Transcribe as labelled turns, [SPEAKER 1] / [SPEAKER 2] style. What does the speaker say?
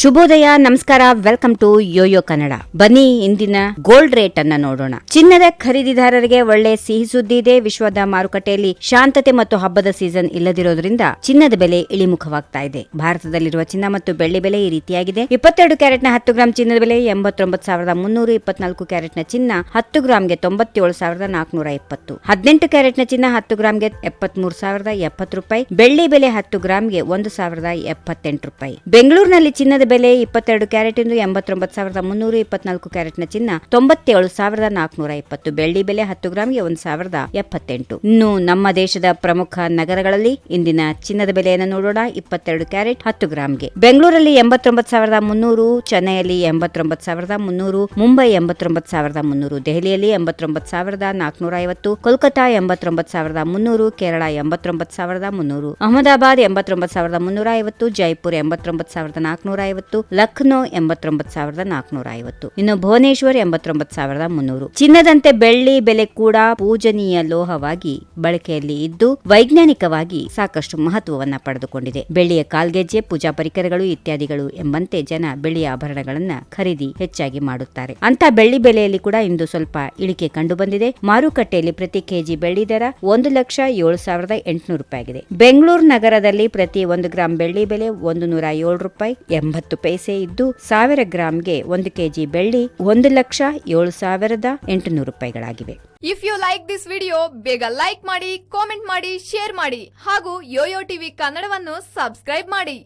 [SPEAKER 1] ಶುಭೋದಯ, ನಮಸ್ಕಾರ, welcome to Yoyo Kannada. ಬನ್ನಿ ಇಂದಿನ ಗೋಲ್ಡ್ ರೇಟ್ ಅನ್ನ ನೋಡೋಣ. ಚಿನ್ನದ ಖರೀದಿದಾರರಿಗೆ ಒಳ್ಳೆ ಸಿಹಿ ಸುದ್ದಿ ಇದೆ. ವಿಶ್ವದ ಮಾರುಕಟ್ಟೆಯಲ್ಲಿ ಶಾಂತತೆ ಮತ್ತು ಹಬ್ಬದ ಸೀಸನ್ ಇಲ್ಲದಿರೋದ್ರಿಂದ ಚಿನ್ನದ ಬೆಲೆ ಇಳಿಮುಖವಾಗ್ತಾ ಇದೆ. ಭಾರತದಲ್ಲಿರುವ ಚಿನ್ನ ಮತ್ತು ಬೆಳ್ಳಿ ಬೆಲೆ ಈ ರೀತಿಯಾಗಿದೆ. 22 ಕ್ಯಾರೆಟ್ನ 10 ಗ್ರಾಂ ಚಿನ್ನದ ಬೆಲೆ 89,300, 24 ಕ್ಯಾರೆಟ್ನ ಚಿನ್ನ 10 ಗ್ರಾಂಗೆ 97,420, 18 ಕ್ಯಾರೆಟ್ನ ಚಿನ್ನ 10 ಗ್ರಾಂಗೆ 73,070 ರೂಪಾಯಿ, ಬೆಳ್ಳಿ ಬೆಲೆ 10 ಗ್ರಾಂಗೆ 1,078 ರೂಪಾಯಿ. ಬೆಂಗಳೂರಿನಲ್ಲಿ ಚಿನ್ನದ ಬೆಲೆ 22 ಕ್ಯಾರೆಟ್ ಇಂದು 89,300, 24 ಕ್ಯಾರೆಟ್ನ ಚಿನ್ನ 97,420, ಬೆಳ್ಳಿ ಬೆಲೆ 10 ಗ್ರಾಂಗೆ 1,078. ಇನ್ನು ನಮ್ಮ ದೇಶದ ಪ್ರಮುಖ ನಗರಗಳಲ್ಲಿ ಇಂದಿನ ಚಿನ್ನದ ಬೆಲೆಯನ್ನು ನೋಡೋಣ. 22 ಕ್ಯಾರೆಟ್ 10 ಗ್ರಾಂಗೆ ಬೆಂಗಳೂರಲ್ಲಿ 89,300, ಚೆನ್ನೈಯಲ್ಲಿ 89,300, ಮುಂಬೈ 89,300, ದೆಹಲಿಯಲ್ಲಿ 89,450, ಕೋಲ್ಕತಾ 89,300, ಕೇರಳ 89,300, ಅಹಮದಾಬಾದ್ 89,350, ಜೈಪುರ್ 89,450, ಲಕ್ನೋ 89,450, ಇನ್ನು ಭುವನೇಶ್ವರ್ 89,300. ಚಿನ್ನದಂತೆ ಬೆಳ್ಳಿ ಬೆಲೆ ಕೂಡ ಪೂಜನೀಯ ಲೋಹವಾಗಿ ಬಳಕೆಯಲ್ಲಿ ಇದ್ದು ವೈಜ್ಞಾನಿಕವಾಗಿ ಸಾಕಷ್ಟು ಮಹತ್ವವನ್ನ ಪಡೆದುಕೊಂಡಿದೆ. ಬೆಳ್ಳಿಯ ಕಾಲ್ಗೆಜ್ಜೆ, ಪೂಜಾ ಪರಿಕರಗಳು ಇತ್ಯಾದಿಗಳು ಎಂಬಂತೆ ಜನ ಬೆಳ್ಳಿಯ ಆಭರಣಗಳನ್ನ ಖರೀದಿ ಹೆಚ್ಚಾಗಿ ಮಾಡುತ್ತಾರೆ. ಅಂತ ಬೆಳ್ಳಿ ಬೆಲೆಯಲ್ಲಿ ಕೂಡ ಇಂದು ಸ್ವಲ್ಪ ಇಳಿಕೆ ಕಂಡು ಬಂದಿದೆ. ಮಾರುಕಟ್ಟೆಯಲ್ಲಿ ಪ್ರತಿ ಕೆಜಿ ಬೆಳ್ಳಿ ದರ 1,07,800 ರೂಪಾಯಿ ಆಗಿದೆ. ಬೆಂಗಳೂರು ನಗರದಲ್ಲಿ ಪ್ರತಿ 1 ಗ್ರಾಂ ಬೆಳ್ಳಿ ಬೆಲೆ 107 ರೂಪಾಯಿ 80 ಪೈಸೆ ಇದ್ದು 1000 ಗ್ರಾಂಗೆ 1 ಕೆಜಿ ಬೆಳ್ಳಿ 1,07,800 ರೂಪಾಯಿಗಳಾಗಿವೆ.
[SPEAKER 2] If you like this video, ಬೇಗ ಲೈಕ್ ಮಾಡಿ, ಕಾಮೆಂಟ್ ಮಾಡಿ, ಶೇರ್ ಮಾಡಿ ಹಾಗೂ ಯೋಯೋ ಟಿವಿ ಕನ್ನಡವನ್ನು ಸಬ್ಸ್ಕ್ರೈಬ್ ಮಾಡಿ.